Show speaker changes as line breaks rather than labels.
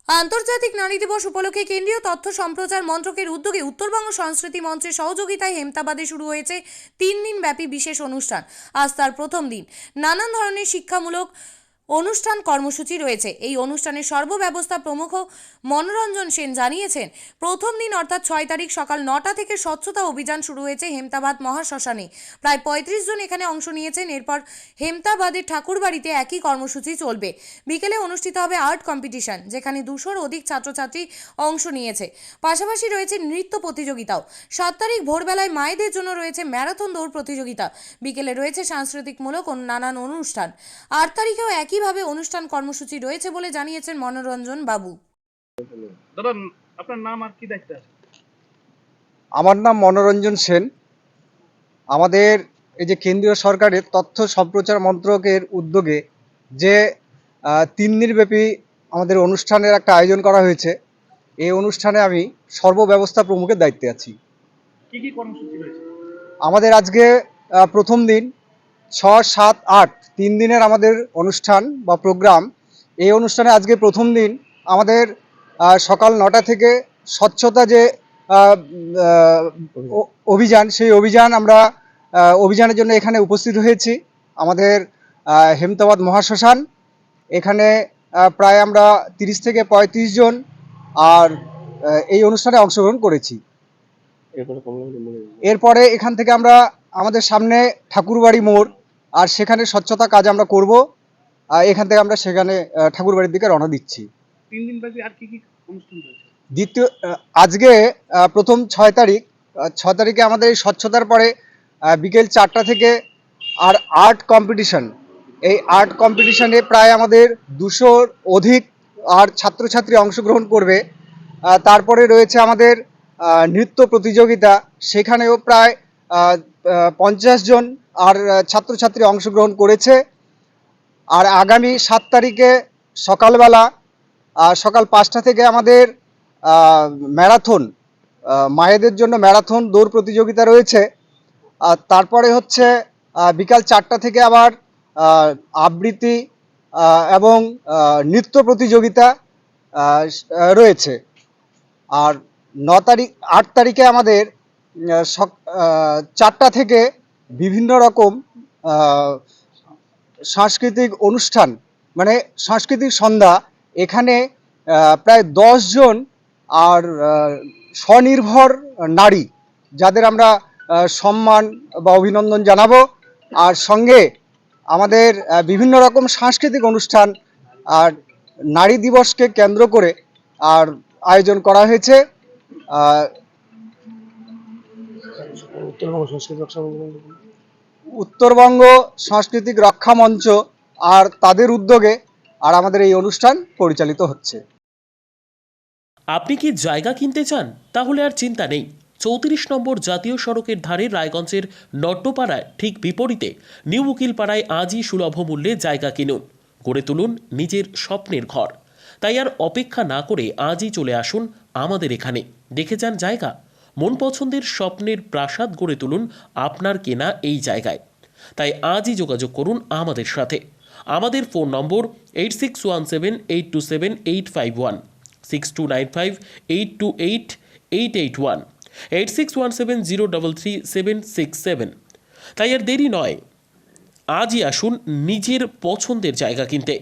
আন্তর্জাতিক নারী দিবস উপলক্ষে কেন্দ্রীয় তথ্য সম্প্রচার মন্ত্রকের উদ্যোগে উত্তরবঙ্গ সংস্কৃতি মঞ্চের সহযোগিতায় হেমতাবাদে শুরু হয়েছে 3 দিন ব্যাপী বিশেষ অনুষ্ঠান। আজ তার প্রথম দিন। নানান ধরনের শিক্ষামূলক অনুষ্ঠান কর্মসূচি রয়েছে। এই অনুষ্ঠানের সর্বব্যবস্থা প্রমুখ মনোরঞ্জন সেন জানিয়েছেন, প্রথম দিন অর্থাৎ 6 তারিখ সকাল 9টা থেকে স্বচ্ছতা অভিযান শুরু হয়েছে হেমতাবাদ মহাশ্মশানে। প্রায় 35 জন এখানে অংশ নিয়েছেন। এরপর হেমতাবাদের ঠাকুরবাড়িতে একই কর্মসূচি চলবে। বিকেলে অনুষ্ঠিত হবে আর্ট কম্পিটিশন, যেখানে 200-র অধিক ছাত্রছাত্রী অংশ নিয়েছে। পাশাপাশি রয়েছে নৃত্য প্রতিযোগিতাও। 7 তারিখ ভোরবেলায় মায়েদের জন্য রয়েছে ম্যারাথন দৌড় প্রতিযোগিতা। বিকেলে রয়েছে সাংস্কৃতিকমূলক ও নানান অনুষ্ঠান। 8 তারিখেও একইভাবে অনুষ্ঠান কর্মসূচি রয়েছে বলে জানিয়েছেন মনোরঞ্জন বাবু।
দাদা, আপনার নাম আর কি দায়িত্ব আছে?
আমার নাম মনোরঞ্জন সেন। আমাদের এই যে কেন্দ্রীয় সরকারের তথ্য সম্প্রচার মন্ত্রকের উদ্যোগে যে 3 দিনব্যাপী আমাদের অনুষ্ঠানের একটা আয়োজন করা হয়েছে, এই অনুষ্ঠানে আমি সর্বব্যবস্থা প্রমুখের দায়িত্বে আছি।
কি কি কর্মসূচি রয়েছে?
আমাদের আজকে প্রথম দিন 6, 7, 8 3 দিনের আমাদের অনুষ্ঠান বা প্রোগ্রাম। এই অনুষ্ঠানে আজকে প্রথম দিন আমাদের সকাল 9টা থেকে স্বচ্ছতা যে অভিযান, সেই অভিযানের জন্য এখানে উপস্থিত হয়েছি। আমাদের হেমতাবাদ মহাশ্মশান, এখানে প্রায় আমরা 30 থেকে 35 জন আর এই অনুষ্ঠানে অংশগ্রহণ করেছি। এরপরে এখান থেকে আমরা আমাদের সামনে ঠাকুরবাড়ি মোড়, আর সেখানে স্বচ্ছতা কাজ আমরা করব। এখান থেকে আমরা সেখানে ঠাকুরবাড়ির দিকে রওনা দিচ্ছি।
3 দিন ব্যাপী আর কি কি অনুষ্ঠান রয়েছে?
আজকে প্রথম 6 তারিখ, 6 তারিখে আমাদের এই স্বচ্ছতার পরে বিকেল 4টা থেকে আর আর্ট কম্পিটিশন। এই আর্ট কম্পিটিশনে প্রায় আমাদের 200-র অধিক আর ছাত্রছাত্রী অংশগ্রহণ করবে। তারপরে রয়েছে আমাদের নৃত্য প্রতিযোগিতা, সেখানেও প্রায় 50 জন আর ছাত্রছাত্রী অংশগ্রহণ করেছে। আর আগামী 7 তারিখে সকালবেলা সকাল 5টা থেকে আমাদের ম্যারাথন, মায়েদের জন্য ম্যারাথন দৌড় প্রতিযোগিতা রয়েছে। আর তারপরে হচ্ছে বিকাল 4টা থেকে আবার আবৃত্তি এবং নৃত্য প্রতিযোগিতা রয়েছে। আর 8 তারিখে আমাদের 4টা থেকে বিভিন্ন রকম সাংস্কৃতিক অনুষ্ঠান, মানে সাংস্কৃতিক সন্ধ্যা। এখানে প্রায় 10 জন আর স্বনির্ভর নারী, যাদের আমরা সম্মান বা অভিনন্দন জানাবো। আর সঙ্গে আমাদের বিভিন্ন রকম সাংস্কৃতিক অনুষ্ঠান আর নারী দিবসকে কেন্দ্র করে আর আয়োজন করা হয়েছে। উত্তরবঙ্গ সাংস্কৃতিক রক্ষা মঞ্চ আর তাদের উদ্যোগে আর আমাদের এই অনুষ্ঠান পরিচালিত হচ্ছে।
আপনি কি জায়গা কিনতে চান? তাহলে আর চিন্তা নেই। 34 নম্বর জাতীয় সড়কের ধারে রায়গঞ্জের নট্টপাড়ায় ঠিক বিপরীতে নিউ উকিলপাড়ায় আজই সুলভ মূল্যে জায়গা কিনুন, গড়ে তুলুন নিজের স্বপ্নের ঘর। তাই আর অপেক্ষা না করে আজই চলে আসুন আমাদের এখানে, দেখে যান জায়গা। মন পছন্দের স্বপ্নের প্রাসাদ গড়ে তুলুন আপনার কেনা এই জায়গায়। তাই আজই যোগাযোগ করুন আমাদের সাথে। আমাদের ফোন নম্বর 8617827851, 6295828881, 8617033767। তাই আর দেরি নয়, আজই আসুন নিজের পছন্দের জায়গা কিনতে।